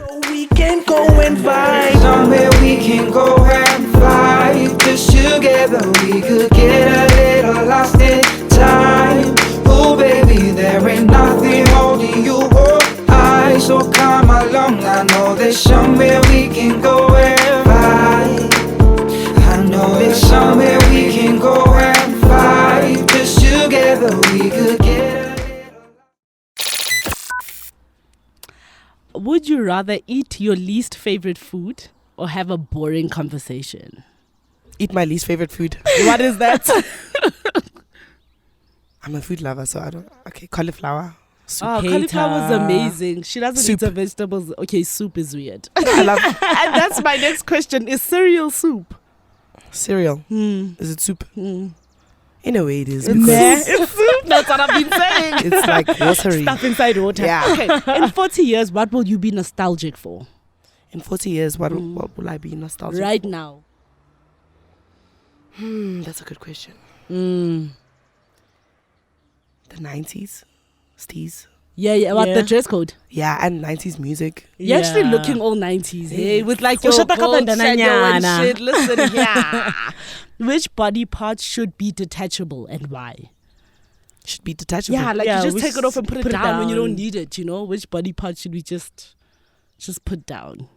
So we can go and vibe. Somewhere we can go and vibe. Just together we could get a little lost in time. Oh baby, there ain't nothing holding you up. So come along, I know there's somewhere we can go and vibe. I know there's somewhere we can go and vibe. Just together we could get a little. Would you rather eat your least favorite food or have a boring conversation? Eat my least favorite food. What is that? I'm a food lover, so I don't. Okay, cauliflower. Oh, cauliflower is amazing. She doesn't Soup. eat the vegetables. Okay, soup is weird. I love And that's my next question. Is cereal soup? cereal. Is it soup? In a way, it is. It's Because soup. That's what I've been saying. it's like watery. Stuff inside water. Yeah. Okay, in 40 years, what will you be nostalgic for? In 40 years, what will I be nostalgic? Right now. That's a good question. Mm. The 90s, steez. Yeah. What, Yeah. the dress code? Yeah, and 90s music. You're actually looking all 90s, hey? With like your Ushata ka gold bandana shadow and nyana. shit. Listen here. Which body part should be detachable and why? Should be detachable. Yeah, like Yeah, you just we take it off and put it put it down when you down. don't need it, you know? Which body part should we just put down?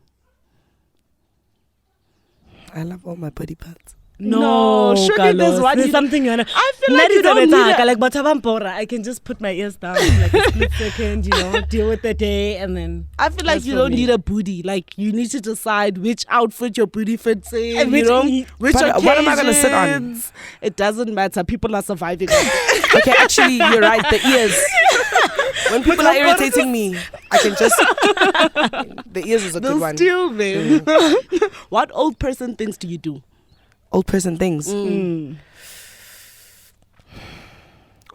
I love all my body parts. No, surely there's one There's you- something you wanna. I feel like you don't need it. like Batabampora. I can just put my ears down like a split second, deal with the day, and then. I feel like That's you for don't me. need a booty. Like you need to decide which outfit your booty fits in. And you which know, e- which But what am I gonna sit on? occasions. It doesn't matter. People are surviving. Okay, actually, you're right. The ears. When people are irritating me, I can just. The ears is a good They'll one. steal them. What old person things do you do? Old person things. Mm.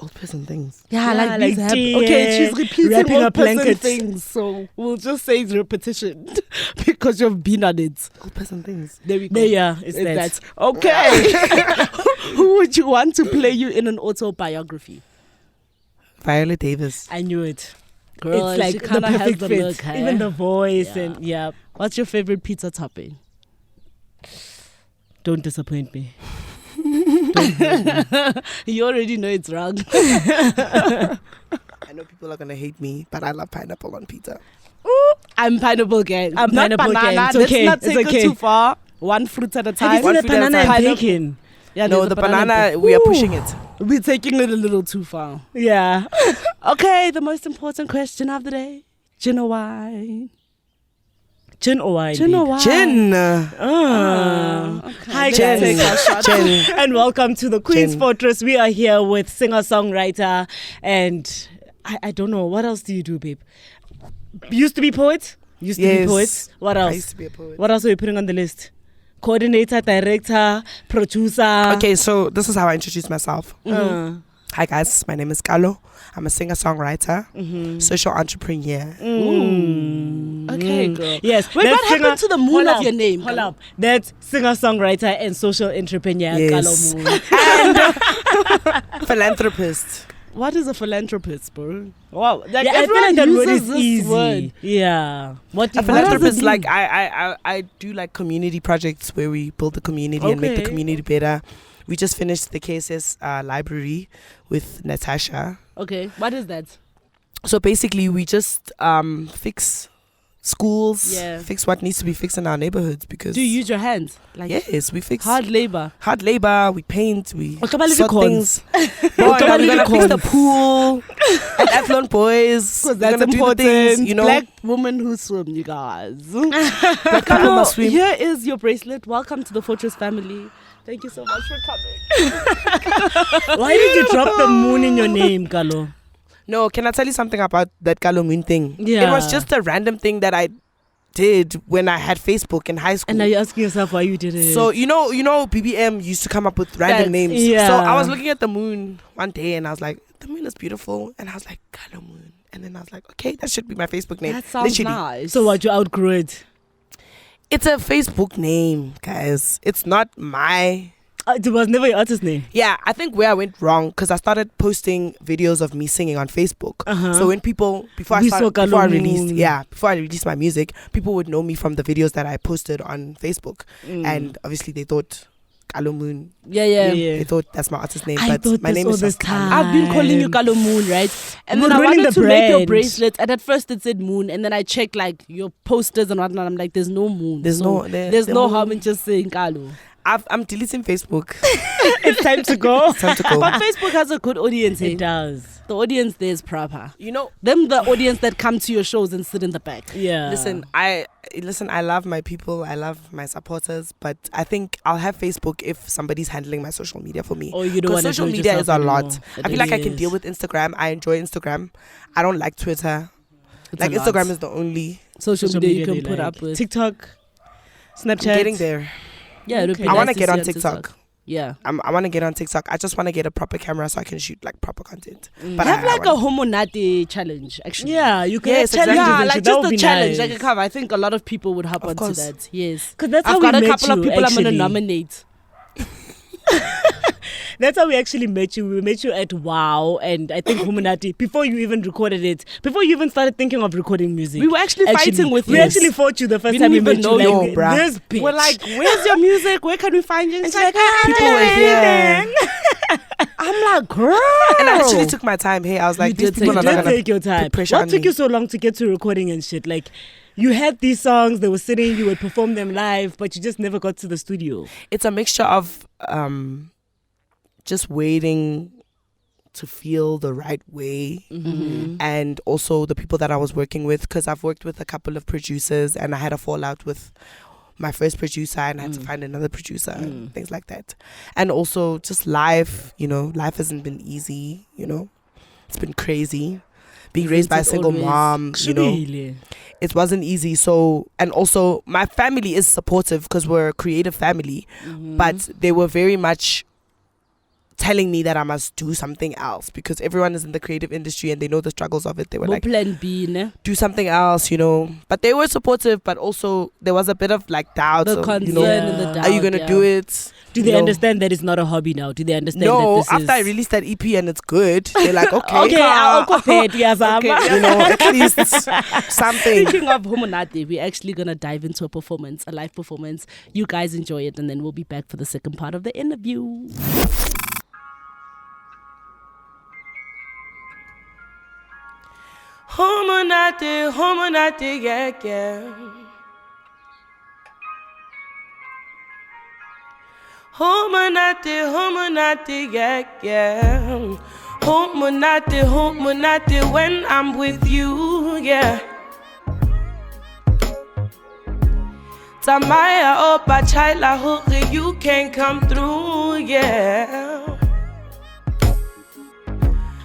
Old person things. Yeah, like these like okay, she's repeating wrapping old a person blanket. things, so we'll just say it's repetition because you've been on it. Old person things. There we go. There, yeah, it's It's that. that. Okay. Who would you want to play you in an autobiography? Viola Davis. I knew it. Girl, it's like she the kinda has perfect the fit. look, eh? Even the voice Yeah. and yeah. What's your favorite pizza topping? Don't disappoint me. You already know it's wrong. I know people are gonna hate me, but I love pineapple on pizza. I'm pineapple gang. I'm Not pineapple gang. banana. It's Let's okay. not It's take okay. it too far. One fruit at a time. Have you One seen the food at a banana time. and bacon? Yeah, No, there's the a banana, we are pushing it. We're taking it a little too far. Yeah. Okay, the most important question of the day. Gin or wine? Gin or wine? Gin or babe? wine? Gin. Hi Let's guys. take our shot. Gin. And welcome to the Queen's Gin. Fortress. We are here with singer-songwriter and I don't know, what else do you do, babe? Used to be poet? Used to be Yes. poet? What I else? used to be a poet. What else are you putting on the list? Coordinator, director, producer. Okay, so this is how I introduce myself. Hi guys, my name is Kallo. I'm a singer-songwriter, social entrepreneur. Okay, girl. Yes. Wait, that's what happened to the moon Hold of up, your name? Hold up. That's singer-songwriter and social entrepreneur, Yes. Kallo Moon. Philanthropist. What is a philanthropist, bro? Wow, like Yeah, I feel everyone like that word uses is this easy. word. Yeah. What do A you philanthropist, mean? like I do like community projects where we build the community and make the Okay. community better. We just finished the KSS library with Natasha. Okay, what is that? So basically, we just fix schools, Yeah. fix what needs to be fixed in our neighborhoods because Do you use your hands? Like yes, we fix hard labor. hard labor, we paint, we What about sort cons? things. Boy, now we're gonna fix the cons? pool at Affluent Boys. Because We're that's gonna do the important. things, you know. Black women who swim, you guys. Black people must swim. Here is your bracelet. Welcome to the Fortress family. Thank you so much for coming. Why did you drop the moon in your name, Kallo? No, can I tell you something about that Kallo Moon thing? Yeah. It was just a random thing that I did when I had Facebook in high school. And now you're asking yourself why you did it. So you know, BBM used to come up with random That's- names. yeah. So I was looking at the moon one day and I was like, the moon is beautiful, and I was like, Kallo Moon, and then I was like, okay, that should be my Facebook name. That sounds Literally. nice. So what, you outgrew it? It's a Facebook name, guys. It's not my It was never your artist name. Yeah, I think where I went wrong because I started posting videos of me singing on Facebook. So when people before I released my music, people would know me from the videos that I posted on Facebook, and obviously they thought Kallo Moon. Yeah. They thought that's my artist name, I but thought my this name all is this just Kallo. I've been calling you Kallo Moon, right? And You're then I ruining wanted the to make your brand. bracelet, and at first it said Moon, and then I checked like your posters and whatnot. I'm like, there's no Moon. There's So there's no moon. harm in just saying Kallo. I'm deleting Facebook. It's time to go. It's time to go. But Facebook has a good audience. It Hey? does. The audience there is proper. You know, Them the audience that come to your shows and sit in the back. Yeah. listen, I love my people. I love my supporters, but I think I'll have Facebook if somebody's handling my social media for me. Oh, you don't want to social media is a lot. It I feel like I can is. deal with Instagram. I enjoy Instagram. I don't like Twitter. It's Like a lot. Instagram is the only. social Social media you media can they put like. up with. TikTok, I'm Snapchat. getting there. Yeah, it'd Okay. be I nice want to to get see on TikTok. Yeah. I want to get on TikTok. I just want to get a proper camera so I can shoot like proper content. But Have like a wanna- homonate challenge, actually. Yeah, you can Yes, challenge exactly. Yeah, it, like that just would a be challenge, nice. like a cover. I think a lot of people would hop Of onto course. that. Yes. Because that's how I've got we a met couple of you, people I'm going to actually. nominate. That's how we actually met you. We met you at Wow, and I think Humanati, before you even recorded it, before you even started thinking of recording music. We were actually fighting with We you. actually fought you the first We time we didn't met even you. know Like, you, bruh. this bitch. We're like, where's your music? Where can we find you? And she's like, people were here. I'm like, girl. And I literally took my time. Hey, I was like, You these did people you are take not did gonna take your time. put pressure What on took me. you so long to get to recording and shit? Like, you had these songs, they were sitting, you would perform them live, but you just never got to the studio. It's a mixture of just waiting to feel the right way, and also the people that I was working with, because I've worked with a couple of producers and I had a fallout with my first producer and I had to find another producer and things like that. And also just life, life hasn't been easy, it's been crazy. Being raised by a It's single always mom, Really? it wasn't easy. So, and also my family is supportive because we're a creative family, but they were very much telling me that I must do something else because everyone is in the creative industry and they know the struggles of it. They were like, plan B, ne? do something else, But they were supportive, but also there was a bit of like doubt. The of, concern and the doubt. are you gonna do it? Do they understand that it's not a hobby now? Do they understand No, that this after is... I released that EP and it's good, they're like, okay, Okay, I'll cooperate, yes, okay, at least something. Speaking of Homonate, we're actually going to dive into a performance, a live performance. You guys enjoy it, and then we'll be back for the second part of the interview. Homonate, yeah. Homonate, yeah. Homonate, when I'm with you, yeah. Tamaya opa chaila hooky, you can't come through, yeah.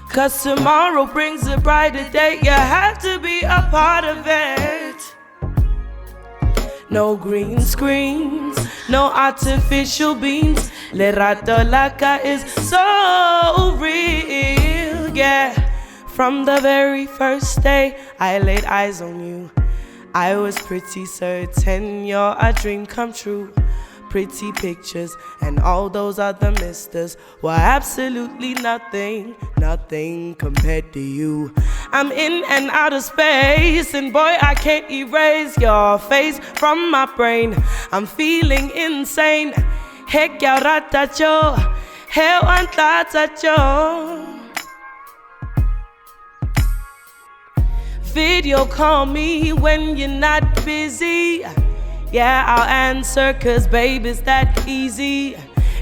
'Cause tomorrow brings a brighter day, you have to be a part of it. No green screens, no artificial beams. Lerato Laka is so real, yeah. From the very first day I laid eyes on you, I was pretty certain you're a dream come true. Pretty pictures and all those other misters were absolutely nothing compared to you. I'm in and out of space, and boy, I can't erase your face from my brain. I'm feeling insane. Heck, ya ratacho, hell antatacho. Video call me when you're not busy. Yeah, I'll answer, 'cause babe, it's that easy.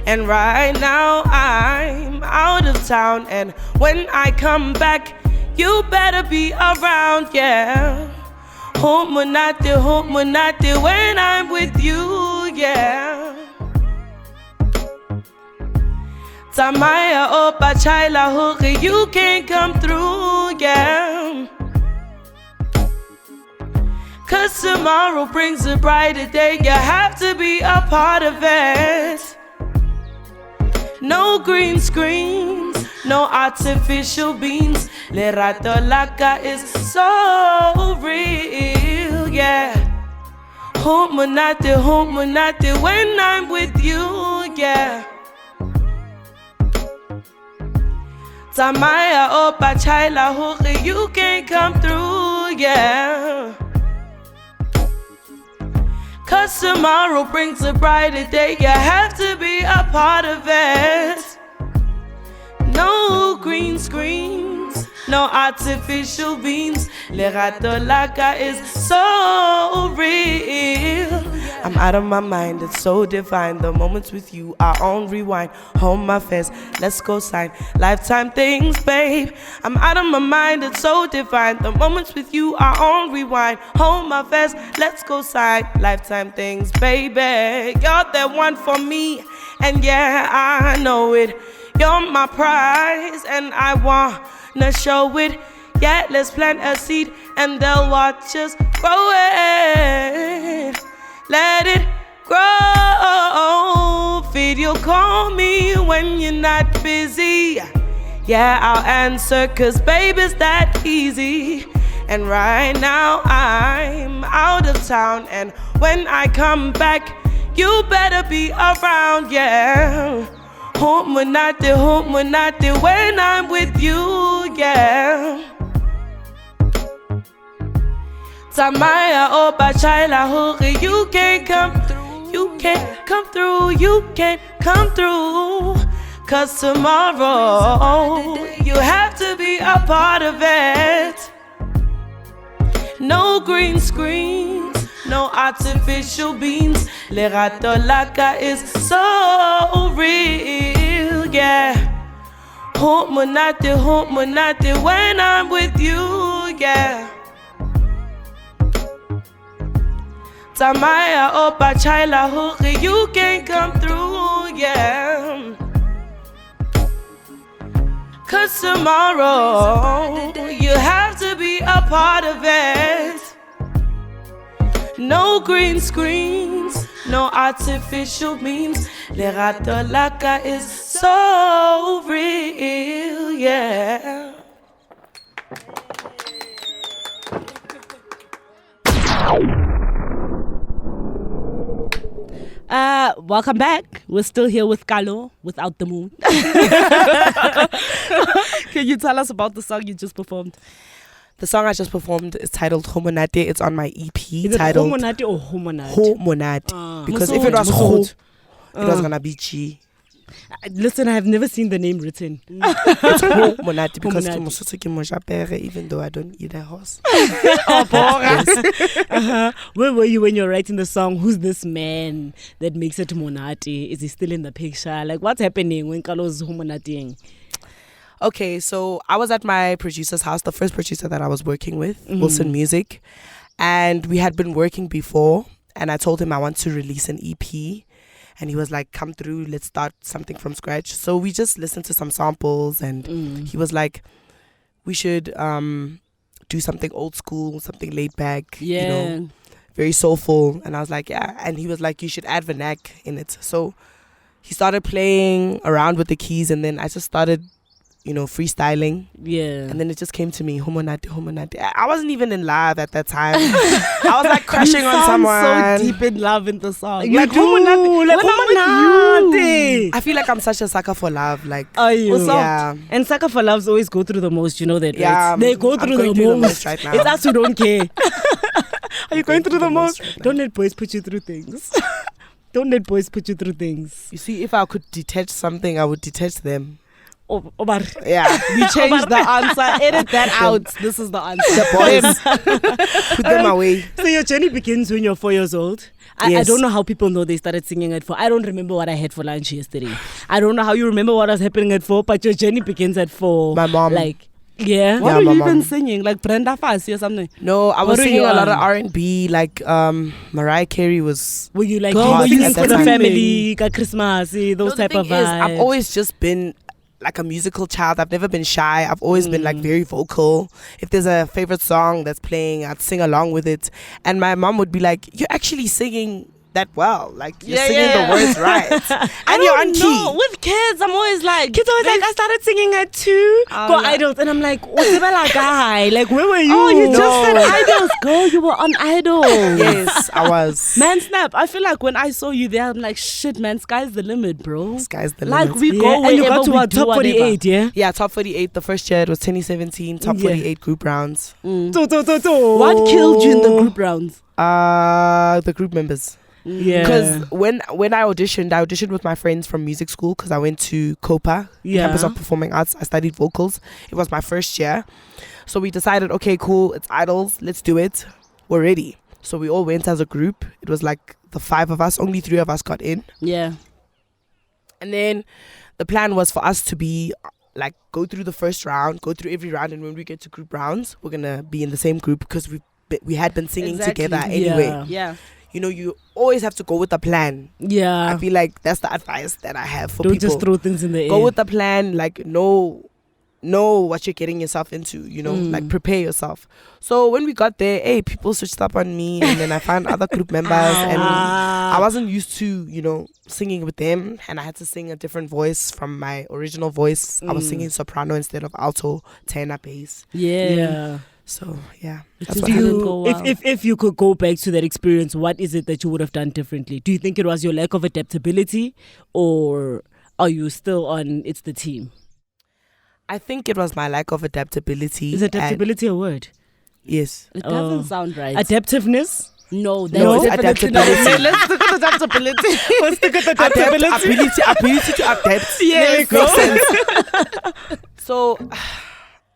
And right now I'm out of town, and when I come back, you better be around, yeah. Homonate, when I'm with you, yeah. Tamaya opa chaila hooky, you can't come through, yeah. 'Cause tomorrow brings a brighter day, you have to be a part of it. No green screens, no artificial beams. Lerato Laka is so real, yeah. Homonate, when I'm with you, yeah. Tamaya o Bachaila hore, you can't come through, yeah. Cause tomorrow brings a brighter day, you have to be a part of it. No green screens, no artificial beams. Lerato Laka is so real. I'm out of my mind, it's so divine. The moments with you are on rewind. Home my face, let's go sign lifetime things, babe. I'm out of my mind, it's so divine. The moments with you are on rewind. Home my face, let's go sign lifetime things, baby. You're the one for me, and yeah, I know it. You're my prize, and I wanna show it. Yeah, let's plant a seed, and they'll watch us grow it. Let it grow. Feed, you'll call me when you're not busy. Yeah, I'll answer, cause baby's that easy. And right now I'm out of town, and when I come back, you better be around, yeah. Home when I'm with you, yeah. Tamaya o Bachaila hore, you can't come through, you can't come through, you can't come through. Cause tomorrow, you have to be a part of it. No green screens, no artificial beams. Lerato Laka is so real, yeah. Home monate when I'm with you, yeah. Tamaya o Bachaila hore, you can't come through, yeah. Cause tomorrow, you have to be a part of it. No green screens, no artificial memes. Lerato Laka is so real, yeah. Welcome back. We're still here with Kallo, without the moon. Can you tell us about the song you just performed? The song I just performed is titled Homonate. It's on my EP Is titled it Homonate or Homonate? Homonate. Because if it was Ho, it was gonna be G. Listen, I have never seen the name written. It's Homonate because Homonate. ke Mosotho ke Mojapere, even though I don't eat a horse. Where were you when you were writing the song? Who's this man that makes it Monate? Is he still in the picture? Like, what's happening when Kallo's Homonating? Okay, so I was at my producer's house, the first producer that I was working with, Wilson Music. And we had been working before. And I told him I want to release an EP. And he was like, come through, let's start something from scratch. So we just listened to some samples. And he was like, we should do something old school, something laid back, Yeah. you know, very soulful. And I was like, yeah. And he was like, you should add vernac in it. So he started playing around with the keys. And then I just started, you know, freestyling. Yeah. And then it just came to me, Homonate. I wasn't even in love at that time. I was like crushing on someone. so deep in love in the song. You like, do. Homonate. Like, When I'm with Homonate. I feel like I'm such a sucker for love. Like, Are you? yeah. And Sucker for Loves always go through the most, you know that, Yeah, right? They go I'm through going the through the most. most right now. It's us who don't care. Are you going through the most? right now. Don't let boys put you through things. Don't let boys put you through things. You see, if I could detach something, I would detach them. Omar. Yeah. We changed the answer. Edit that out. This is the answer. The boys. Put them away. So your journey begins when you're 4 years old. I Yes. don't know how people know they started singing at 4. I don't remember what I had for lunch yesterday. I don't know how you remember what was happening at 4, but your journey begins at 4. My mom. Like, yeah. What Yeah, are my you even mom. singing? Like Brenda Fassie or something? No, I What was are singing you a lot of on? R&B. Like Mariah Carey was. Were you like, Girl, were you at for that the time. family, ka Christmas, those No, the type of thing is, vibes? I've always just been like a musical child. I've never been shy. I've always been like very vocal. If there's a favorite song that's playing, I'd sing along with it. And my mom would be like, you're actually singing that well. Like, you're singing the words right. And you're on key. No, with kids, I'm always like, kids always like, I started singing at 2. Go yeah. Idols. And I'm like, what's about a guy? Like, where were you? Oh, you just said Idols. Girl, you were on Idol. Yes, I was. Man, snap. I feel like when I saw you there, I'm like, shit, man, sky's the limit, bro. Sky's the Like, limit. we go and you got to wherever we what, do top whatever. 48, yeah? Yeah, top 48. The first year it was 2017. Top 48 group rounds. What killed you in the group rounds? The group members. Yeah. Because when I auditioned with my friends from music school because I went to COPA, Yeah. Campus of Performing Arts. I studied vocals. It was my first year. So we decided, okay, cool, it's idols. Let's do it. We're ready. So we all went as a group. It was like the 5 of us. Only 3 of us got in. Yeah. And then the plan was for us to be like go through the first round, go through every round. And when we get to group rounds, we're going to be in the same group because we had been singing Exactly. together anyway. Yeah. Yeah. You know, you always have to go with the plan. Yeah. I feel like that's the advice that I have for Don't people. just throw things in the air. Go with the plan, like know what you're getting yourself into, you know, like prepare yourself. So when we got there, hey, people switched up on me, and then I found other group members, and I wasn't used to, you know, singing with them, and I had to sing a different voice from my original voice. I was singing soprano instead of alto, tenor, bass. Yeah. So yeah, It that's just what didn't happened. go well. If you could go back to that experience, what is it that you would have done differently? Do you think it was your lack of adaptability, or are you still on it's the team? I think it was my lack of adaptability. Is adaptability a word? Yes. It doesn't Oh. sound right. Adaptiveness? No, No, that's it's definitely not. adaptability. Let's look at adaptability. Let's look at Ability to adapt. There we go. Makes sense. So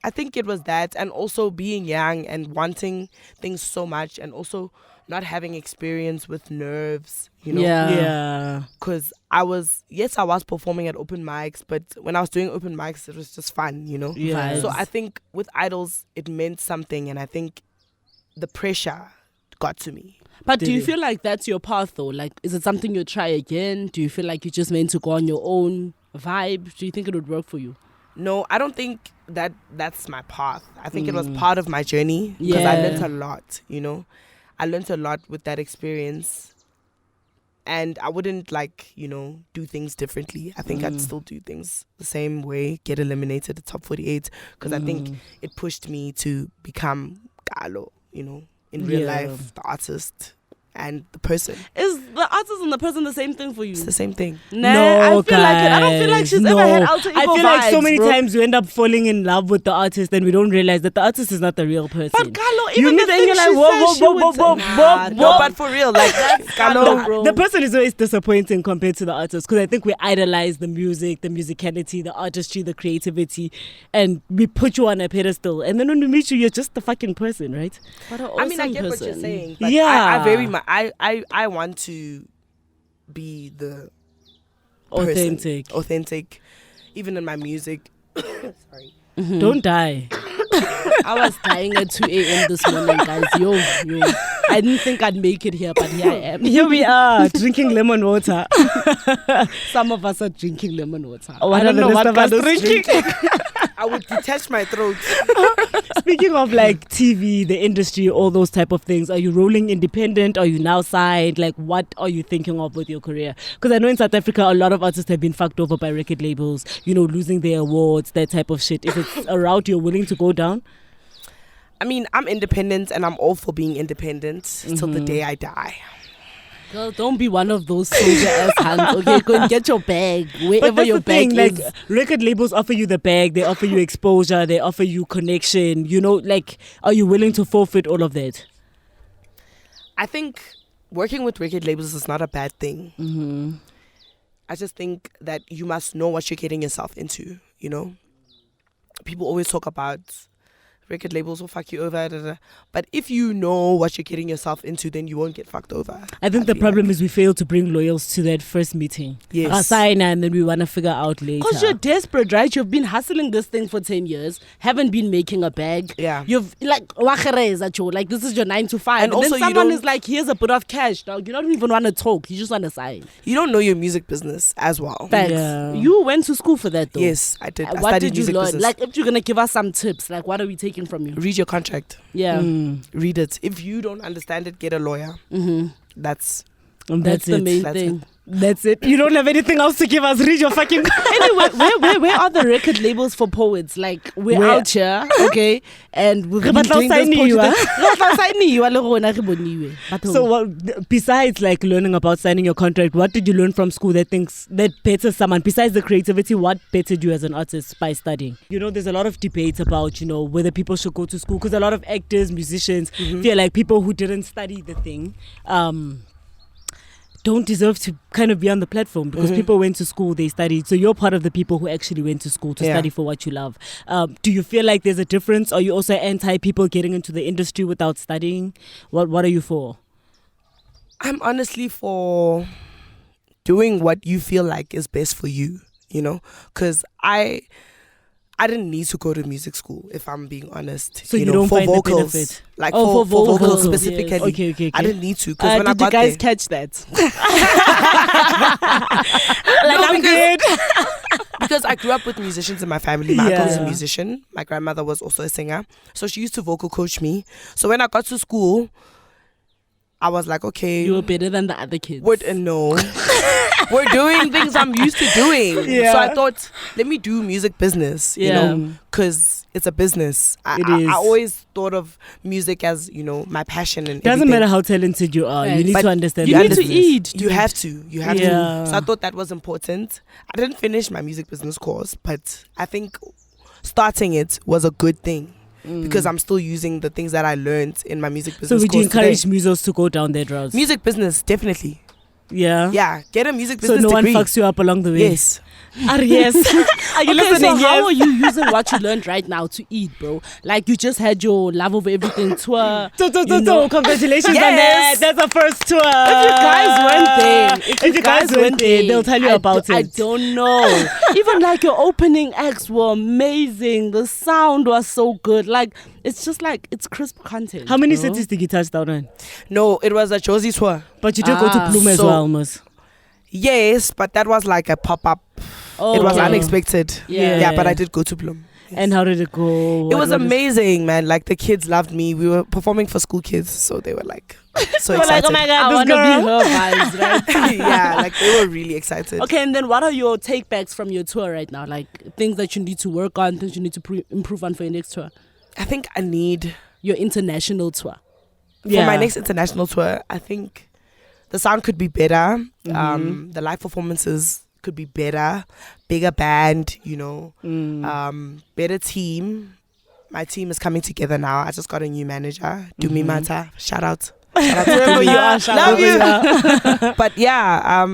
I think it was that, and also being young and wanting things so much, and also not having experience with nerves, you know. Yeah. Because I was performing at open mics, but when I was doing open mics, it was just fun, you know. Yeah. So I think with idols, it meant something, and I think the pressure got to me. But do you Did it? feel like that's your path though? Like, is it something you'll try again? Do you feel like you're just meant to go on your own vibe? Do you think it would work for you? No, I don't think that's my path. I think it was part of my journey because I Yeah. learned a lot, you know. I learned a lot with that experience. And I wouldn't do things differently. I think I'd still do things the same way, get eliminated at top 48 because I think it pushed me to become Kallo, you know, in real Yeah. life, the artist and the person. Is the artist and the person the same thing for you? It's the same thing. Nah, No, I feel like it. I don't feel like guys, she's no. ever had alter ego I feel like so vibes, many bro. times we end up falling in love with the artist and we don't realize that the artist is not the real person. But Kallo, You even meet the and thing you're she like, whoa, says whoa, she whoa, would whoa, say- whoa, Nah, whoa, No, whoa. but for real, like Kallo, bro. The person is always disappointing compared to the artist because I think we idolize the music, the musicality, the artistry, the creativity, and we put you on a pedestal. And then when we meet you, you're just the fucking person, right? What an I mean, I awesome get what you're person. saying, but Yeah. I very much I want to be the person. Authentic, even in my music. Sorry. Don't die. I was dying at 2 a.m. this morning, guys. Yo. I didn't think I'd make it here, but here I am. Here we are drinking lemon water. Some of us are drinking lemon water. What I don't are the know rest what of us Kallo's drinking? I would detach my throat. Speaking of like TV, the industry, all those type of things, are you rolling independent? Are you now signed? Like, what are you thinking of with your career? Because I know in South Africa, a lot of artists have been fucked over by record labels, losing their awards, that type of shit. If it's a route you're willing to go down? I mean, I'm independent and I'm all for being independent till the day I die. Girl, don't be one of those soldier ass hands. Okay, go and get your bag But wherever that's your the thing, bag like is. record labels offer you the bag, they offer you exposure, they offer you connection. Like, are you willing to forfeit all of that? I think working with record labels is not a bad thing. Mm-hmm. I just think that you must know what you're getting yourself into, you know? People always talk about record labels will fuck you over, da, da, da. But if you know what you're getting yourself into, then you won't get fucked over. I think the feel problem like. is we fail to bring loyals to that first meeting. Yes. Sign and then we want to figure out later. Because you're desperate, right? You've been hustling this thing for 10 years, haven't been making a bag. Yeah. You've, like, like this is your 9 to 5. And And also then you someone don't- is like, here's a bit of cash, dog. You don't even want to talk. You just want to sign. You don't know your music business as well. Thanks. Yeah. You went to school for that, though. Yes, I did. I What studied did you music learn? business. Like, if you're going to give us some tips, like, what are we taking from you? Read your contract. Yeah. Read it. If you don't understand it, get a lawyer. Mm-hmm. That's And That's the it. main That's thing. That's it. You don't have anything else to give us. Read your fucking. Anyway, where are the record labels for poets? Like, we're out here, okay, and we've been doing this poetry. So, what, besides like learning about signing your contract, what did you learn from school that betters someone? Besides the creativity, what bettered you as an artist by studying? You know, there's a lot of debates about, you know, whether people should go to school, because a lot of actors, musicians feel like people who didn't study the thing don't deserve to kind of be on the platform, because people went to school, they studied. So you're part of the people who actually went to school to study for what you love. Do you feel like there's a difference? Are you also anti people getting into the industry without studying? What are you for? I'm honestly for doing what you feel like is best for you, you know, because I didn't need to go to music school, if I'm being honest. So you don't for find vocals, the benefit? like for for vocals vocals. specifically. Yes. Okay. I didn't need to, because when I Did you got guys there, catch that? I'm good. because I grew up with musicians in my family. My uncle was a musician. My grandmother was also a singer, so she used to vocal coach me. So when I got to school, I was like, okay, You were better than the other kids. no. We're doing things I'm used to doing. Yeah. So I thought, let me do music business, you know, because it's a business. It is. I always thought of music as, you know, my passion. And Doesn't everything. matter how talented you are, you Right. need But to understand. You the need to business. eat. You have to. Yeah. So I thought that was important. I didn't finish my music business course, but I think starting it was a good thing. Because I'm still using the things that I learned in my music business So would course you encourage today. musos to go down that route? Music business, definitely. Yeah. Yeah, get a music So business no degree. one fucks you up along the way. Yes. Yes. Are you Okay, listening? so how Yes. are you using what you learned right now to eat, bro? Like, you just had your Love Over Everything tour. So, congratulations on Yes. that. That's a first tour. If you guys weren't there, If you guys went there, they'll tell you about I it. don't know. Even like your opening acts were amazing. The sound was so good. Like, it's just like, it's crisp content. How many bro. cities did you touch down on? No, it was a Josie tour. But you did go to Bloom as So- well, almost. Yes, but that was like a pop-up. Oh, It was okay. unexpected. Yeah. Yeah, but I did go to Bloom. Yes. And how did it go? It was amazing, man. Like, the kids loved me. We were performing for school kids, so they were like so They were like, excited. oh my I God, want this to girl. be her vibes, right? Yeah, like they were really excited. Okay, and then what are your take backs from your tour right now? Like, things that you need to work on, things you need to improve on for your next tour? I think I need, Your international tour. for my next international tour, I think the sound could be better. Mm-hmm. The live performances could be better. Bigger band, you know. Better team. My team is coming together now. I just got a new manager. Dumi Mata. Shout out. Shout out to Wherever Dumi. you are, shout Love out. you. But yeah,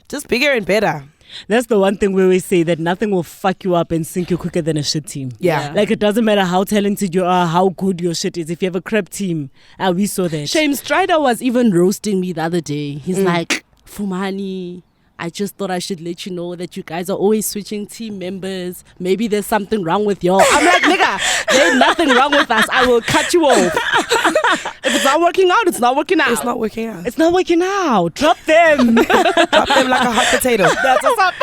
just bigger and better. That's the one thing we always say, that nothing will fuck you up and sink you quicker than a shit team. Yeah. Like, it doesn't matter how talented you are, how good your shit is. If you have a crap team, we saw that. Shame Strider was even roasting me the other day. He's like, Fumani, I just thought I should let you know that you guys are always switching team members. Maybe there's something wrong with y'all. I'm like, nigga, there's nothing wrong with us. I will cut you off. If it's not working out, it's not working out. It's not working out. It's not working out. Drop them. Drop them like a hot potato. That's what's up.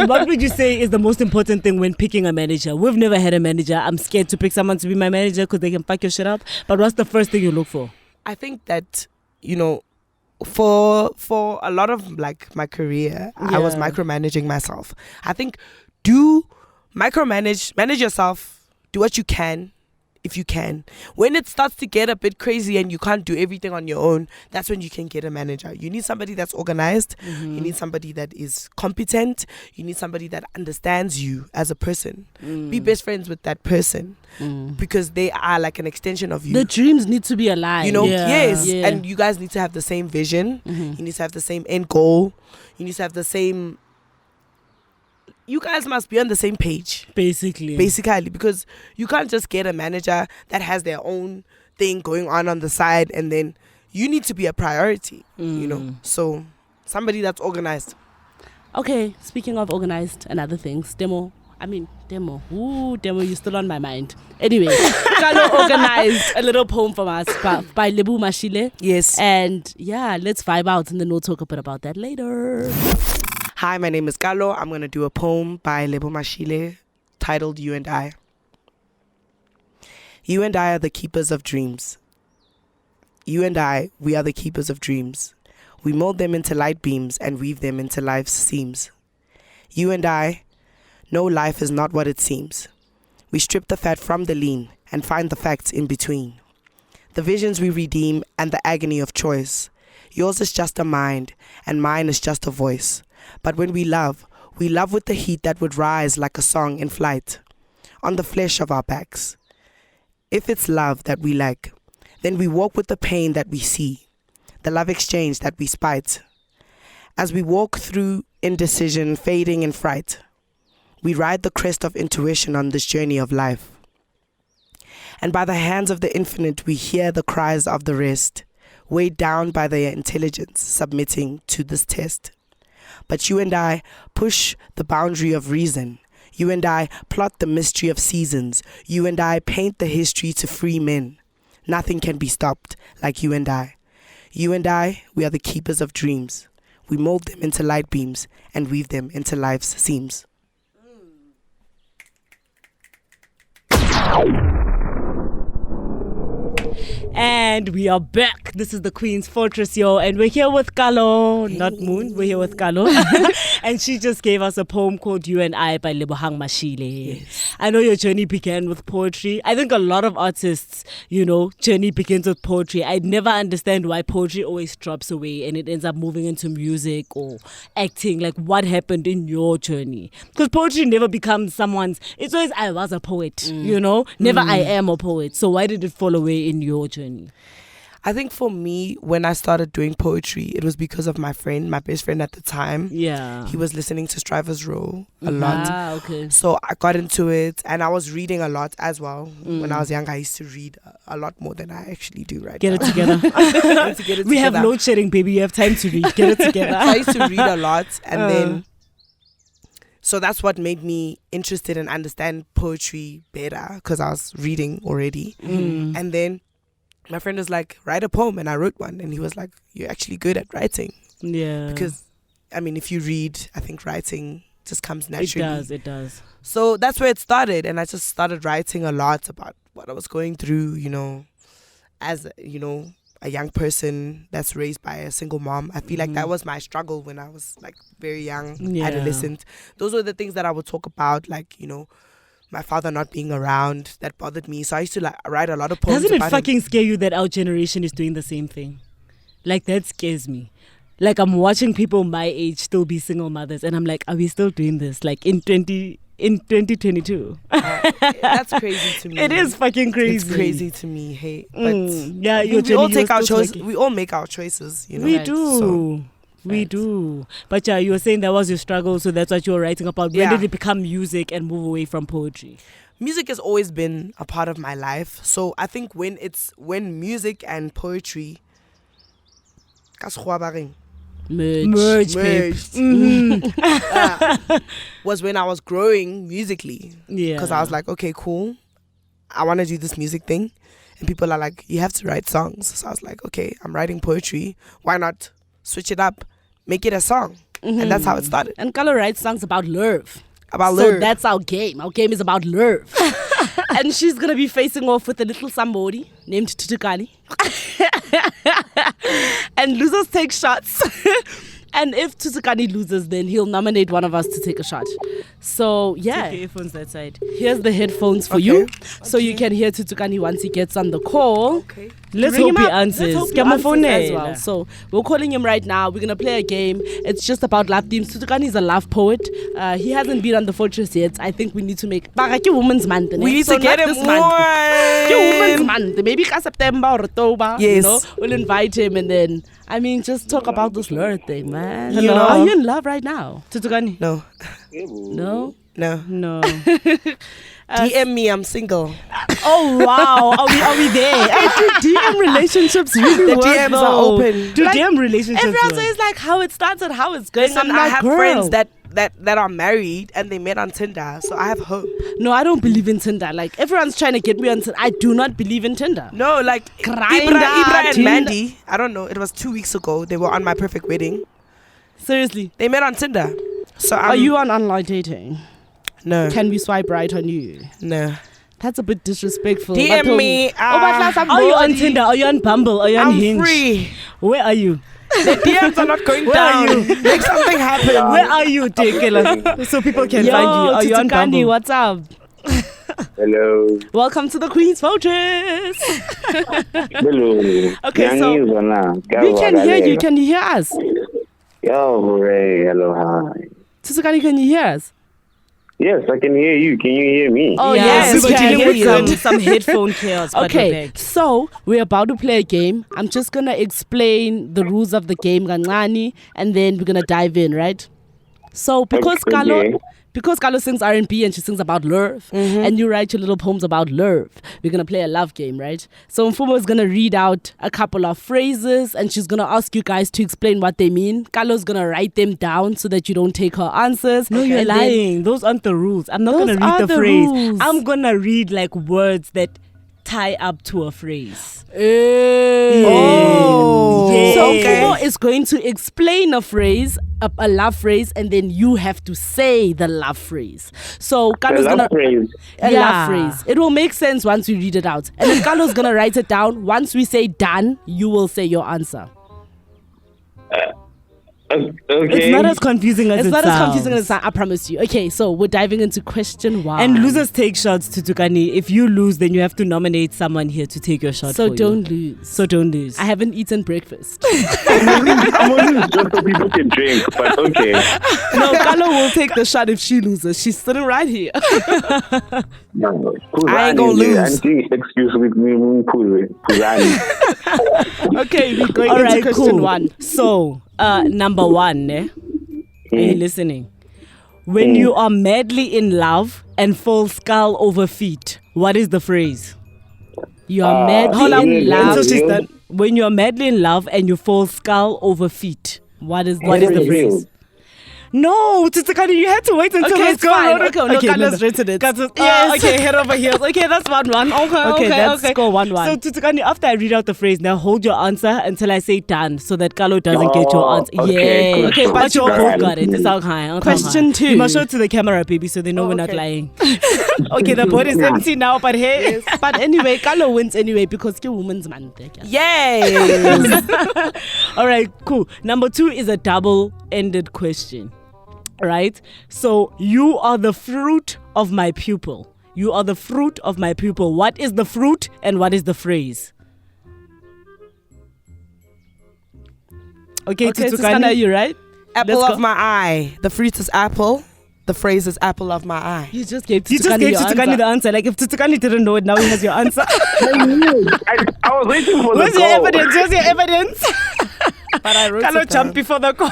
What would you say is the most important thing when picking a manager? We've never had a manager. I'm scared to pick someone to be my manager because they can fuck your shit up. But what's the first thing you look for? I think that, you know, for a lot of like my career, I was Yeah. micromanaging myself. I think manage yourself, do what you can if you can. When it starts to get a bit crazy and you can't do everything on your own, that's when you can get a manager. You need somebody that's organized. You need somebody that is competent. You need somebody that understands you as a person. Be best friends with that person because they are like an extension of you. The dreams need to be aligned. You know, Yeah. yes, Yeah. and you guys need to have the same vision. You need to have the same end goal. You need to have the same. You guys must be on the same page, Basically. because you can't just get a manager that has their own thing going on the side, and then you need to be a priority. You know, so somebody that's organized. Okay, speaking of organized and other things, Demo. Ooh, Demo, you're still on my mind. Anyway, Kallo organized a little poem from us by Lebo Mashile. Yes. And yeah, let's vibe out and then we'll talk a bit about that later. Hi, my name is Kallo. I'm gonna do a poem by Lebo Mashile titled "You and I." You and I are the keepers of dreams. You and I, we are the keepers of dreams. We mold them into light beams and weave them into life's seams. You and I know life is not what it seems. We strip the fat from the lean and find the facts in between. The visions we redeem and the agony of choice. Yours is just a mind and mine is just a voice. But when we love with the heat that would rise like a song in flight on the flesh of our backs. If it's love that we like, then we walk with the pain that we see, the love exchange that we spite. As we walk through indecision, fading in fright, we ride the crest of intuition on this journey of life. And by the hands of the infinite, we hear the cries of the rest, weighed down by their intelligence, submitting to this test. But you and I push the boundary of reason. You and I plot the mystery of seasons. You and I paint the history to free men. Nothing can be stopped like you and I. You and I, we are the keepers of dreams. We mold them into light beams and weave them into life's seams. And we are back. This is the Queen's Fortress, yo. And we're here with Kallo, not Moon. We're here with Kallo. And she just gave us a poem called You and I by Lebo Mashile. Yes. I know your journey began with poetry. I think a lot of artists, journey begins with poetry. I never understand why poetry always drops away and it ends up moving into music or acting. Like, what happened in your journey? Because poetry never becomes someone's. It's always, I was a poet, Never I am a poet. So why did it fall away in your journey? I think for me, when I started doing poetry, it was because of my best friend at the time. Yeah. He was listening to Striver's Row a lot. Ah, okay. So I got into it and I was reading a lot as well. When I was young, I used to read a lot more than I actually do right now. Get it together. We have load shedding, baby. You have time to read. Get it together. So I used to read a lot and then... So that's what made me interested in understand poetry better because I was reading already. And then my friend was like, write a poem, and I wrote one. And he was like, you're actually good at writing. Yeah. Because, if you read, I think writing just comes naturally. It does. So that's where it started. And I just started writing a lot about what I was going through, as, a young person that's raised by a single mom. I feel like that was my struggle when I was like very young, adolescent. Those were the things that I would talk about, like, my father not being around, that bothered me. So I used to write a lot of poems. Doesn't it fucking scare you that our generation is doing the same thing? Like, that scares me. Like, I'm watching people my age still be single mothers and I'm like, are we still doing this? Like in 2022. That's crazy to me. It is fucking crazy. It's crazy to me, hey. But yeah, we all take our choices. We all make our choices, We do. So. We do. But yeah, you were saying that was your struggle, so that's what you were writing about. When did it become music and move away from poetry? Music has always been a part of my life. So I think when music and poetry merged. Was when I was growing musically. Yeah. Because I was like, okay, cool. I want to do this music thing. And people are like, you have to write songs. So I was like, okay, I'm writing poetry. Why not switch it up, make it a song? And that's how it started. And Kallo writes songs about love. About so love. That's our game. Our game is about love. And she's going to be facing off with a little somebody named Tutukani. And losers take shots. And if Tutukani loses, then he'll nominate one of us to take a shot. So, yeah. Take your earphones that side. Here's the headphones for you. So you can hear Tutukani once he gets on the call. Okay. Let's hope he answers. Let's hope he answers as well. So we're calling him right now. We're going to play a game. It's just about love themes. Tutukani is a love poet. He hasn't been on the Fortress yet. I think we need to make... Women's Month. We need to get him more. Women's Month. Maybe September or October. Yes. We'll invite him and then... just talk about this lure thing, man. Hello? Are you in love right now? Tutukani? No. No? No. DM me, I'm single. Oh wow, are we there? Do DM relationships really the work? DMs are open. Do DM relationships everyone work? says like how it starts and how it's going. Listen, I have friends that are married and they met on Tinder, so I have hope. No, I don't believe in Tinder. Like everyone's trying to get me on Tinder. I do not believe in Tinder. No, like Ibra and Mandy, I don't know, it was 2 weeks ago, they were on my perfect wedding. Seriously? They met on Tinder. So are you on online dating? No. Can we swipe right on you? No. That's a bit disrespectful. DM me. Are you on Tinder? Are you on Bumble? Are you on Hinge? I'm free. Where are you? The DMs are not going Where down. are you? Make something happen. Where are you, Tekela? So people can find you. Are you on Tutukani, Bumble? what's up? Hello. Welcome to the Queen's Fortress. Hello. Okay, so we can hear you. Can you hear us? Yo, hooray. Hello, hi. Tutukani, can you hear us? Yes, I can hear you. Can you hear me? Oh, Yes, yes, we we were can dealing hear with you. some headphone chaos. But we're Okay, back. so we're about to play a game. I'm just going to explain the rules of the game, Gancani, and then we're going to dive in, right? So because Okay. Kallo sings R&B and she sings about love, and you write your little poems about love, we're going to play a love game, right? So Mfumo is going to read out a couple of phrases and she's going to ask you guys to explain what they mean. Kallo's going to write them down so that you don't take her answers. No, you're And then- lying. Those aren't the rules. I'm not Those going to are read the the phrase. rules. I'm going to read like words that tie up to a phrase. Oh. Yes. So Yes. Mfumo is going to explain a phrase, a love phrase, and then you have to say the love phrase. So Kallo's gonna phrase. a Yeah. love phrase. It will make sense once we read it out. And then Kallo's gonna write it down. Once we say done, you will say your answer. Okay. It's not as confusing as It's it not sounds. as confusing as I promise you. Okay, so we're diving into question 1. And losers take shots to Tukani. If you lose, then you have to nominate someone here to take your shot So for don't you. lose. So don't lose. I haven't eaten breakfast. I'm only just so people can drink, but okay. No, Kallo will take the shot if she loses. She's sitting right here. No, I ain't gonna lose. Excuse with me, Puzani. Okay, we're going All into right, question cool. 1. So, number 1, Are you listening? When you are madly in love and fall skull over feet, what is the phrase? You are madly Hold on, in yeah, love. until she's you- done. When you are madly in love and you fall skull over feet, what is the phrase? No, Tsitsikani, you had to wait until Okay, this it's girl fine. wrote it. Okay, no, Kallo's written it. Yes. Okay, head over heels. Okay, that's 1-1. Okay, that's okay. score 1-1. So Tsitsikani, after I read out the phrase, now hold your answer until I say done, so that Kallo doesn't get your answer. Okay, Yeah. good. Okay, but you Got both it. got it. It's okay. Question 2. You must show it to the camera, baby, so they know we're not okay. lying. Okay, the board is empty now, but hey. But anyway, Kallo wins anyway because it's Women's Month. Yes. All right, cool. Number 2 is a double-ended question. Right? So, you are the fruit of my pupil. You are the fruit of my pupil. What is the fruit and what is the phrase? Okay, Okay, Tsukani, Tsukani, you right? Apple Let's of go. my eye. The fruit is apple. The phrase is apple of my eye. You just gave You just Tsukani gave your Tsukani answer. the answer. Like, if Tsukani didn't know it, now he has your answer. I was waiting for Where's the your call. evidence? Where's your evidence? But I wrote Kallo it jump down. before the call.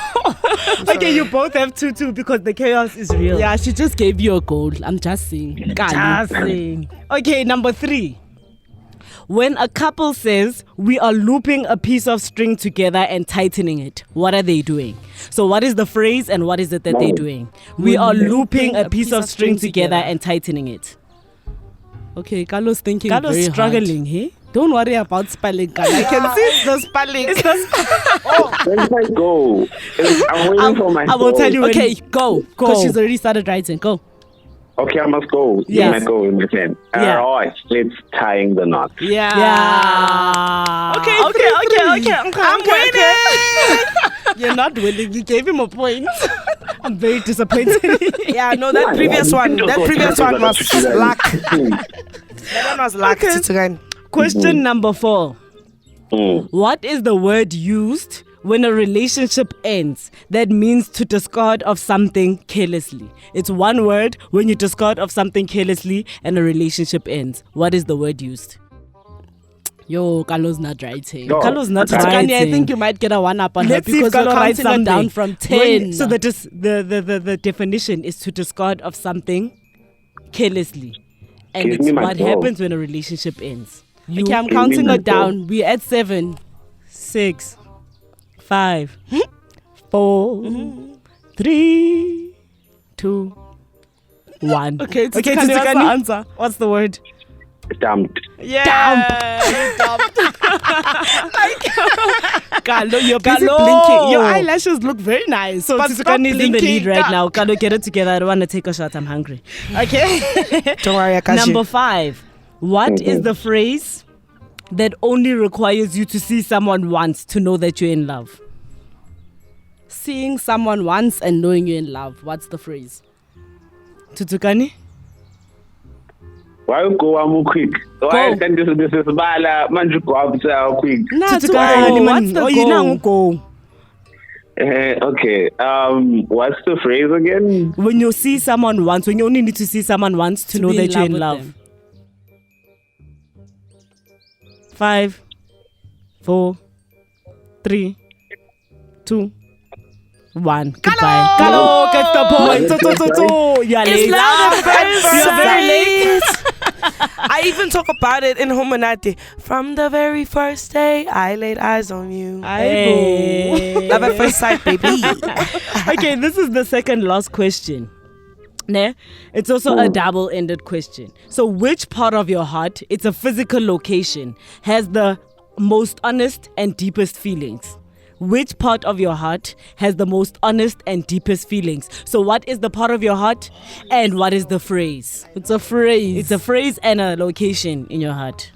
Okay, you both have 2-2 because the chaos is real. Yeah, she just gave you a goal. I'm just saying. Kali. Just saying. Okay, number 3. When a couple says we are looping a piece of string together and tightening it, what are they doing? So what is the phrase and what is it that they're doing? We are looping a piece of string together and tightening it. Okay, Carlos thinking Carlos very struggling, hard. hey? Don't worry about spelling, Carlos. I can see it's the spelling. Where's my goal? I'm waiting for my I will goal. tell you when- Okay, go. Go. Because she's already started writing. Go. Okay, I must go. Yes. My goal in my pen. Yeah. Alright, let's tying the knot. Yeah. Okay, I'm winning. You're not winning. You gave him a point. I'm very disappointed. Yeah, no, that previous one. That previous one was luck. That one was luck. Tsitsikani. Question number 4. Mm. What is the word used when a relationship ends that means to discard of something carelessly? It's one word when you discard of something carelessly and a relationship ends. What is the word used? Yo, Carlos not writing. Go. Carlos not Okay. writing. Kanye, I think you might get a 1 up on Let's her see if because you're Carlo writes counting her something. down from 10. So the definition is to discard of something carelessly. And Give it's me my what ball. happens when a relationship ends. You Okay, I'm Give me counting my her down. We're at 7. 6, 5, 4, 3, 2, 1. Okay, okay, Tsukani, what's the Tsukani, answer? what's the word? Dumped. Yeah. Carlo, you're busy Carlo. blinking. Your eyelashes look very nice. So but stop Tsukani is in the lead blinking. right now. Carlo, get it together. I don't want to take a shot. I'm hungry. Okay. Don't worry, I got you. Number 5. What is the phrase that only requires you to see someone once to know that you're in love? Seeing someone once and knowing you're in love. What's the phrase? Tutukani? Why you go on quick? Why can this is bala man you go up quick? Nah, Tutukani, what's the oh, you goal? know go. Okay. What's the phrase again? When you see someone once, when you only need to see someone once to know be that you're in with love. them. 5, 4, 3, 2, 1. Goodbye. Kallo gets the point. You're It's late. love at first You're very late. sight. I even talk about it in Humanati. From the very first day, I laid eyes on you. Hey. Love at first sight, baby. Okay, this is the second last question. Ne? It's also a double-ended question. So which part of your heart, it's a physical location, has the most honest and deepest feelings? Which part of your heart has the most honest and deepest feelings? So what is the part of your heart and what is the phrase? It's a phrase. It's a phrase and a location in your heart.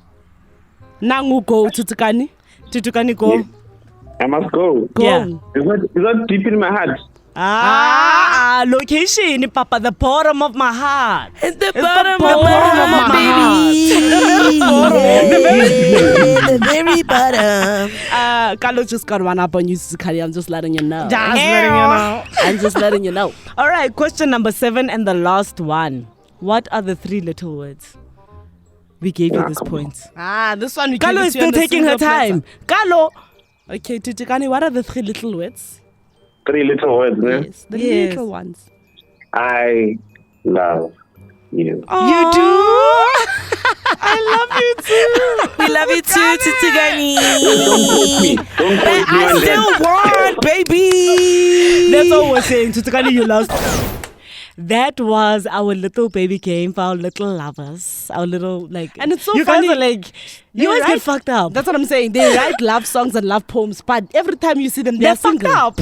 Nangu go Tutukani. Tutukani go. I must go. Yeah. Is that deep in my heart? Location, Papa, the bottom of my heart. At the It's bottom the of my bottom of heart, my baby. The very bottom. Kallo just got one up on you, Tutukani. I'm just letting you know. Just letting you know. I'm just letting you know. All right, question number 7 and the last one. What are the 3 little words? We gave you this point. This one we Kallo gave it is to you still on the taking her silver platter. time. Kallo. Okay, Tutukani, what are the 3 little words? 3 little words, man. Yes, the Yes. little ones. I love you. You do? I love you too. We love you too, Titigani. Don't quote me. Don't quote me I on still that. want, baby. That's all we're saying. Tutukani, you lost. That was our little baby game for our little lovers. Our little, like... And it's so you funny. guys are like... You always get fucked up. That's what I'm saying. They write love songs and love poems, but every time you see them, they're fucked single. up.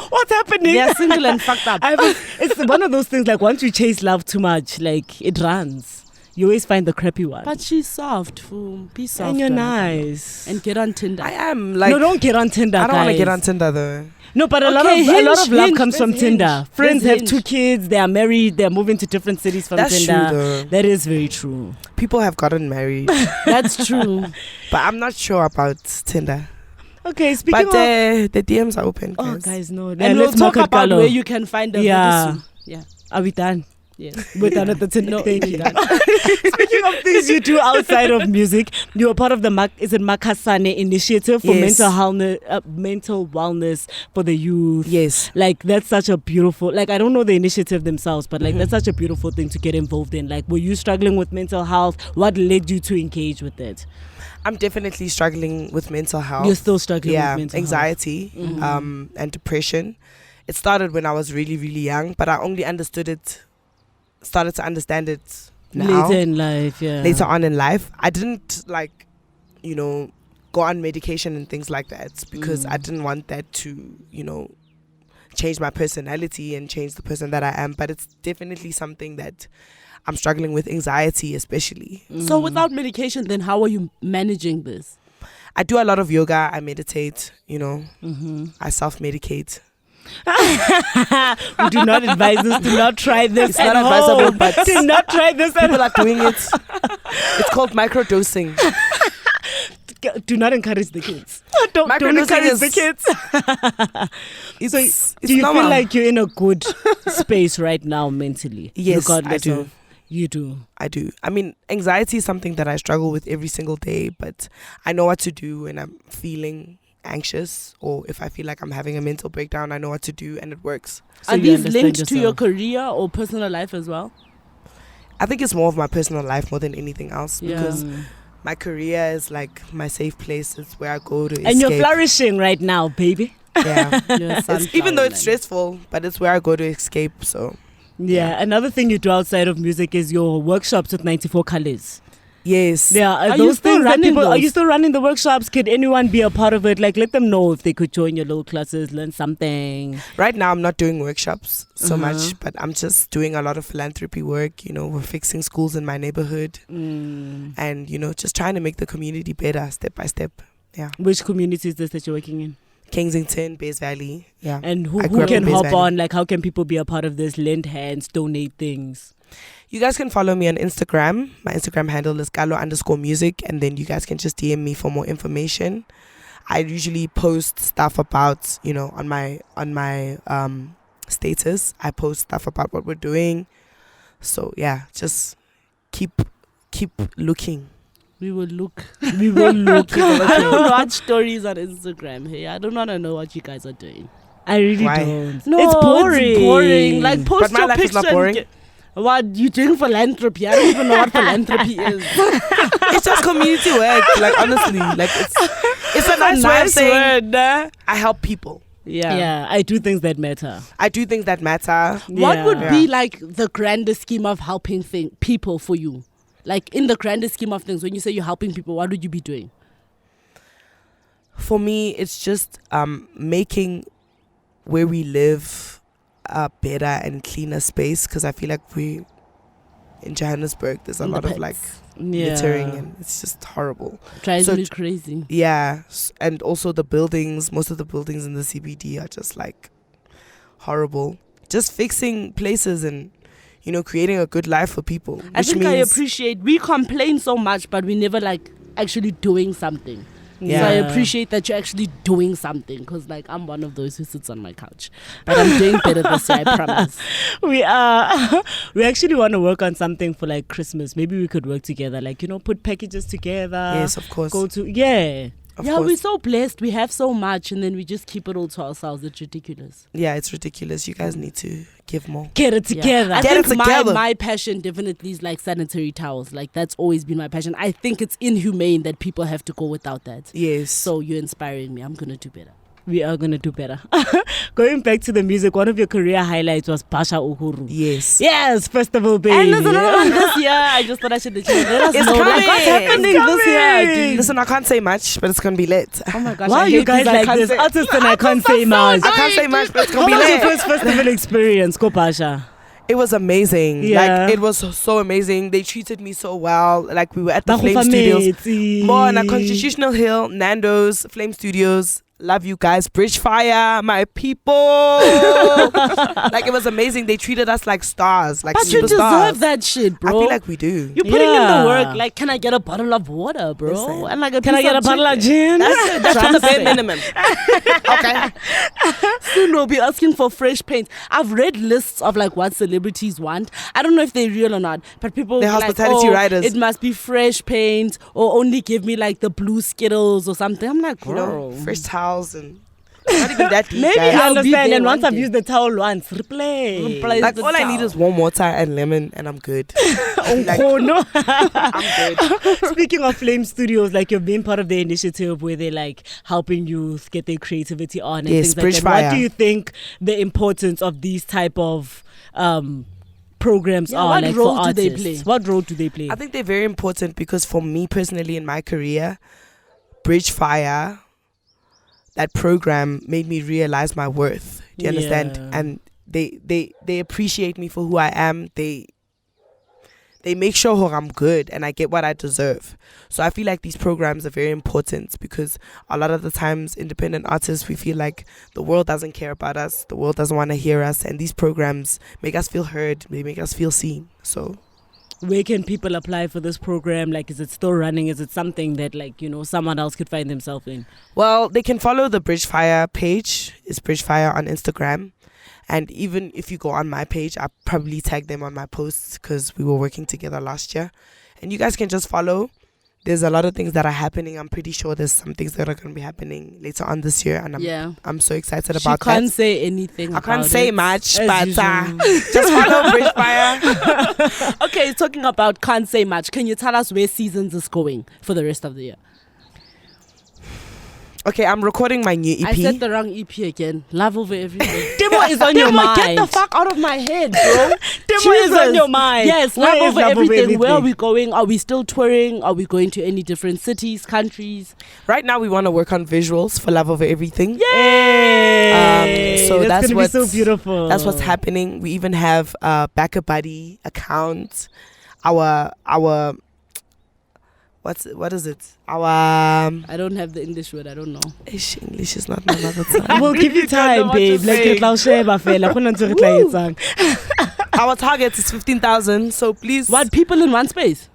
What's happening? They're single and fucked up. It's one of those things, like, once you chase love too much, like, it runs. You always find the crappy one. But she's soft, fool. Be soft. And you're Donna. nice. And get on Tinder. I am like. No, don't get on Tinder, I don't want to guys. get on Tinder though. No, but a lot Okay, of love Hinge, comes from there's Tinder. Hinge. Friends There's have 2 kids, they are married, they are moving to different cities from That's Tinder. true, though. That is very true. People have gotten married, That's true. but I'm not sure about Tinder. Okay, speaking But the DMs are open. oh, Guys. guys, no. And we'll talk about where you can find them Yeah. very soon. Yeah. Are we done? Yes. We're done at the Tinder. No, Thank we're you. done. Speaking of things you do outside of music, you are part of the Makasane initiative for Yes. mental wellness for the youth. Yes. Like, that's such a beautiful, like, I don't know the initiative themselves, but like, that's such a beautiful thing to get involved in. Like, were you struggling with mental health? What led you to engage with it? I'm definitely struggling with mental health. You're still struggling yeah, with mental anxiety, and depression. It started when I was really, really young, but I only started to understand it health? now. Later in life, yeah. Later on in life. I didn't go on medication and things like that because I didn't want that to, change my personality and change the person that I am. But it's definitely something that I'm struggling with, anxiety especially. So without medication, then how are you managing this? I do a lot of yoga, I meditate, I self-medicate. We do not advise this. Do not try this. It's not at advisable, home. but do not try this at people are doing it. It's called microdosing. Do not encourage the kids. Don't Microdosing encourage the is- kids. It's Do you normal. feel like you're in a good space right now mentally? Yes, regardless I do. of- you do. I do. I mean, anxiety is something that I struggle with every single day, but I know what to do when I'm feeling anxious or if I feel like I'm having a mental breakdown. I know what to do and it works. So Are you these understand linked to your yourself. career or personal life as well? I think it's more of my personal life more than anything else because Mm. my career is like my safe place. It's where I go to escape. And you're flourishing right now, baby. Yeah. You're a It's, even though it's sunflower, man. stressful, but it's where I go to escape. So Yeah. Another thing you do outside of music is your workshops with 94 Colors. yes. Yeah, Are you those still things that running people. Are those? you still running the workshops? Could anyone be a part of it? Like, let them know if they could join your little classes, learn something. Right now, I'm not doing workshops so much, but I'm just doing a lot of philanthropy work. We're fixing schools in my neighborhood and, just trying to make the community better step by step. Yeah. Which community is this that you're working in? Kensington, Bays Valley. Yeah. And who I grew up can in Bays hop Valley. on? Like, how can people be a part of this? Lend hands, donate things. You guys can follow me on Instagram. My Instagram handle is Kallo_music, and then you guys can just DM me for more information. I usually post stuff about, on my status. I post stuff about what we're doing. So yeah, just keep looking. We will look. We will look. I don't watch stories on Instagram. Hey, I don't want to know what you guys are doing. I really Why? don't. No, it's boring. It's boring. Like, post But my your life is picture. not boring. What you doing philanthropy? I don't even know what philanthropy is. It's just community work. Like, honestly, like it's a nice way of saying I help people. Yeah, I do things that matter. I do things that matter. What would Yeah. be like the grander scheme of helping people for you? Like, in the grander scheme of things, when you say you're helping people, what would you be doing? For me, it's just making where we live a better and cleaner space, because I feel like we in Johannesburg there's a In the lot of pits. like littering, and it's just horrible. Drives So me crazy. Yeah, and also the buildings, most of the buildings in the CBD are just like horrible. Just fixing places and creating a good life for people. I which think means I appreciate, we complain so much, but we never like actually doing something. Yeah. So I appreciate that you're actually doing something, because like I'm one of those who sits on my couch, but I'm doing better this year, I promise. We actually want to work on something for like Christmas. Maybe we could work together, like put packages together. Yes, of course. Of Yeah, course. we're so blessed. We have so much, and then we just keep it all to ourselves. It's ridiculous. Yeah, it's ridiculous. You guys need to give more. Get it together. I Get it think together. my passion definitely is like sanitary towels. Like, that's always been my passion. I think it's inhumane that people have to go without that. Yes. So you're inspiring me. I'm gonna do better. We are going to do better. Going back to the music, one of your career highlights was Pasha Uhuru. Yes. Yes, festival baby. And there's another one this year. I just thought I should let us It's know. Like, what's coming. happening It's this year? coming. Dude? Listen, I can't say much, but it's gonna be lit. Oh my gosh. Why I are you hate guys these, I like can't this? say- Artists and I can't say much. I can't say much, but it's gonna How be was your lit. first festival experience? Go Pasha. It was amazing. Yeah. Like, it was so amazing. They treated me so well. Like, we were at the Flame Studios. More on a Constitutional Hill, Nando's, Flame Studios. Love you guys. Bridgefire, my people. Like, it was amazing. They treated us like stars, like But you superstars. deserve that shit, bro. I feel like we do. You're putting in Yeah. the work. Like, can I get a bottle of water, bro? Listen. And like, Can I get a bottle of gin? That's for the bare minimum. Okay. Soon we'll be asking for fresh paint. I've read lists of like what celebrities want. I don't know if they're real or not, but people They're will be hospitality like, riders. It must be fresh paint, or only give me like the blue Skittles or something. I'm like, You girl. know, fresh towels and not even that deep. Maybe guys. you I'll be understand. there And once one I've day. used the towel once, replay. Replay. Like, the all I need towel. is warm water and lemon, and I'm good. Like, Oh no. I'm good. Speaking of Flame Studios, like you've been part of the initiative where they're like helping youth get their creativity on and Yes, things like that. Bridgefire. What do you think the importance of these type of programs Yeah, are what like role for do they artists? play? What role do they play? I think they're very important because for me personally in my career, Bridgefire, that program made me realize my worth. Do you understand? Yeah. And they appreciate me for who I am. They make sure I'm good and I get what I deserve. So I feel like these programs are very important because a lot of the times independent artists, we feel like the world doesn't care about us. The world doesn't want to hear us. And these programs make us feel heard. They make us feel seen. So Where can people apply for this program? Like, is it still running? Is it something that like, someone else could find themselves in? well, they can follow the Bridgefire page. It's Bridgefire on Instagram. And even if you go on my page, I probably tag them on my posts because we were working together last year. And you guys can just follow. There's a lot of things that are happening. I'm pretty sure there's some things that are going to be happening later on this year. And I'm so excited She about can't that. say anything. I can't about say it. much, As but usual. just follow Bridgefire. Okay, talking about can't say much. Can you tell us where Seasons is going for the rest of the year? Okay, I'm recording my new EP. I said the wrong EP again. Love over everything. Demo is on your mind. Get the fuck out of my head, bro. Demo is on your mind. Yes, Where love is over Love Over everything. Where are Everything? we going? Are we still touring? Are we going to any different cities, countries? Right now, we want to work on visuals for Love Over Everything. Yay! So that's gonna be what's so beautiful. That's what's happening. We even have a Backer Buddy account. Our what is it? Our I don't have the English word. I don't know. English is not my mother tongue. We'll give you time, babe. Like it lao sheba fela. Khona ntse re tla etsang. Our target is 15,000. So please. What, people in one space?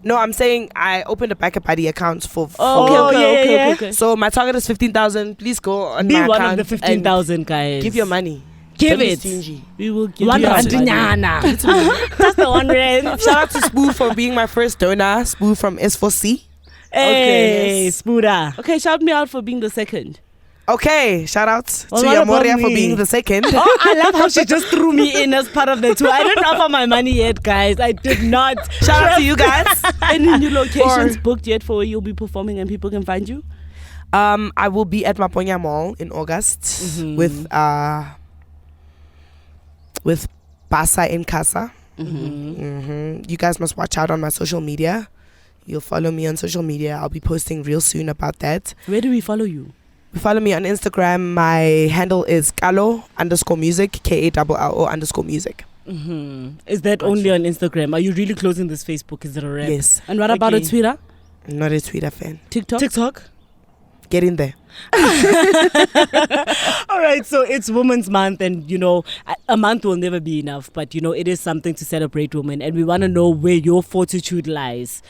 No, I'm saying I opened a backup buddy account for. Okay. So my target is 15,000. Please go on Be my one account of the 15,000 guys. Give your money. Give Don't be it. stingy. We will give One you rand. That's the 1 rand. Shout out to Spoo for being my first donor. Spoo from S4C. Hey, yes. Spooda. Okay, shout me out for being the second. Okay, shout out to Well, what about Yamoria for me? being the second. Oh, I love how she just threw me in as part of the tour. I didn't offer my money yet, guys. I did not. Shout out to you guys. Any new locations booked yet for where you'll be performing and people can find you? I will be at Maponya Mall in August with Basa in Casa. You guys must watch out on my social media. You'll follow me on social media. I'll be posting real soon about that. Where do we follow you? Follow me on Instagram. My handle is Kallo_music, KALLO_music. Is that only on Instagram? Are you really closing this Facebook? Is it a wrap? Yes. And what about a Twitter? I'm not a Twitter fan. TikTok? Get in there. All right, so it's Women's Month, and a month will never be enough, but it is something to celebrate women, and we want to know where your fortitude lies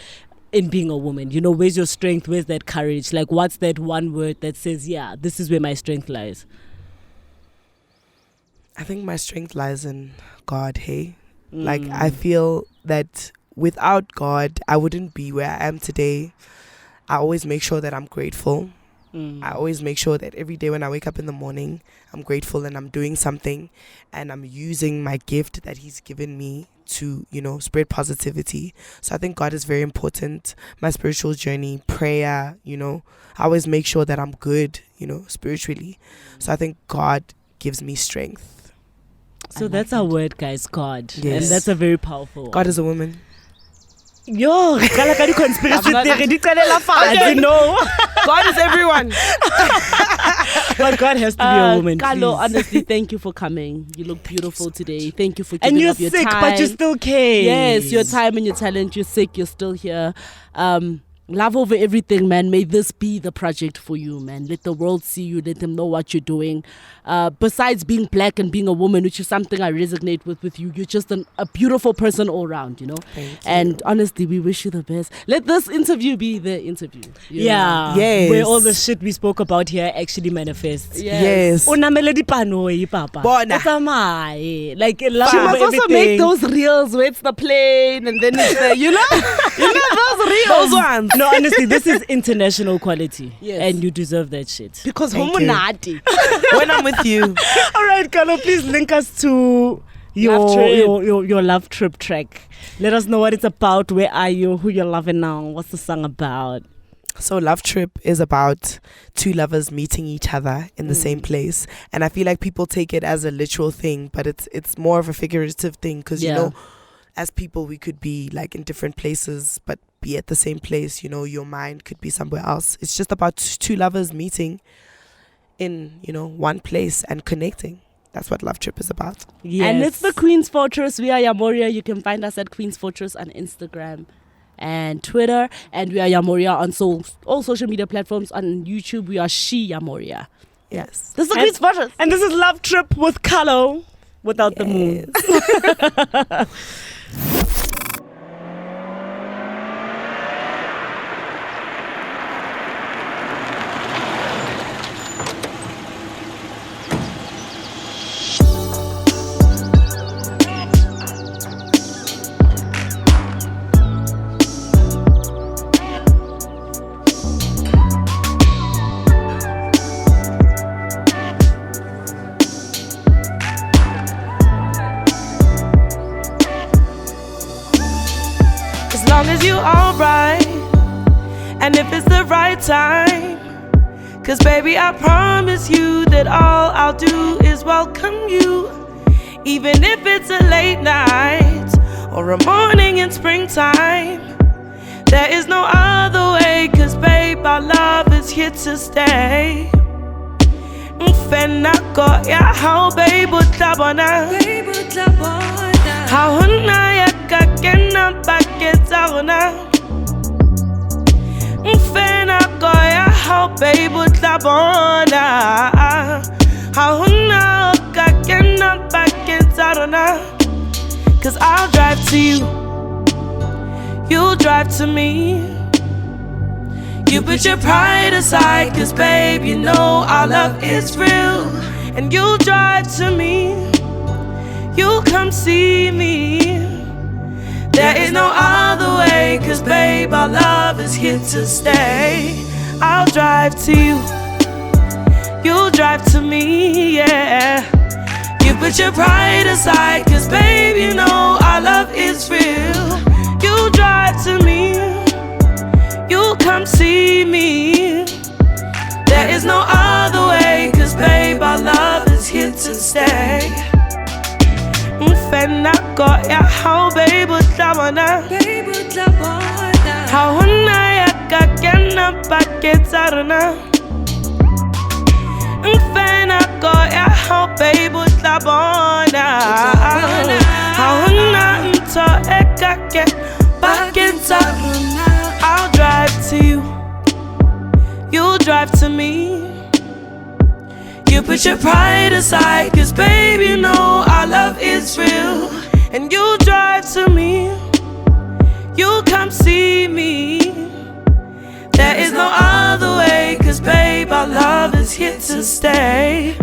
in being a woman. Where's your strength? Where's that courage? Like, what's that one word that says, yeah, this is where my strength lies? I think my strength lies in God, hey? Like, I feel that without God, I wouldn't be where I am today. I always make sure that I'm grateful. I always make sure that every day when I wake up in the morning, I'm grateful and I'm doing something and I'm using my gift that He's given me to, spread positivity. So I think God is very important. My spiritual journey, prayer, I always make sure that I'm good, spiritually. So I think God gives me strength. So that's our word, guys, God. Yes. And that's a very powerful one. God is a woman. Yo, conspiracy theory. God is everyone. But God has to be a woman. Kallo, please. honestly, thank you for coming. You look beautiful today. Thank you for giving And you're up your sick, time. but you still care. Yes, your time and your talent. You're sick, you're still here. Love over everything, man. May this be the project for you, man. Let the world see you. Let them know what you're doing. Besides being black and being a woman, which is something I resonate with you, you're just a beautiful person all around, Thank you. And honestly, we wish you the best. Let this interview be the interview. Yeah. Yes. Where all the shit we spoke about here actually manifests. Yes. Unamele dipano, papa. Bona. Otsamaye. Like, She must also make those reels where it's the plane and then it's the, those reels. Those ones. No, honestly, this is international quality. Yes. And you deserve that shit. Because Thank you. homonati. When I'm with you. All right, Kallo, please link us to Love Trip. your Love Trip track. Let us know what it's about. Where are you? Who you're loving now? What's the song about? So Love Trip is about two lovers meeting each other in the same place. And I feel like people take it as a literal thing, but it's more of a figurative thing because, as people, we could be like in different places, but be at the same place. Your mind could be somewhere else. It's just about two lovers meeting in, one place and connecting. That's what Love Trip is about. Yes. And it's the Queen's Fortress. We are Yamoria. You can find us at Queen's Fortress on Instagram and Twitter. And we are Yamoria on all social media platforms. On YouTube, we are She Yamoria. Yes. This is the Queen's Fortress. And this is Love Trip with Kallo without the moon. As long as you alright, and if it's the right time. Cause baby, I promise you that all I'll do is welcome you. Even if it's a late night or a morning in springtime. There is no other way, cause babe, our love is here to stay. Mfenako ya how babe utabona. How huna ya kakena baketana. Fena koya how babe utlabona. How na kakena baketarona. Cause I'll drive to you, you'll drive to me. You put your pride aside, cause babe, you know our love is real. And you'll drive to me, you'll come see me. There is no other way, cause babe, our love is here to stay. I'll drive to you, you'll drive to me, yeah. You put your pride aside, cause babe, you know our love is real. You'll drive to me, you'll come see me. There is no other way, cause babe, our love is here to stay. Fena koya how babe utlabona. How na ya kakena baketarona. Fena koya how babe utlabona. How na nto ekake baketarona. I'll drive to you, you'll drive to me. You put your pride aside, cause babe, you know our love is real. And you'll drive to me, you'll come see me. There is no other way, cause babe, our love is here to stay.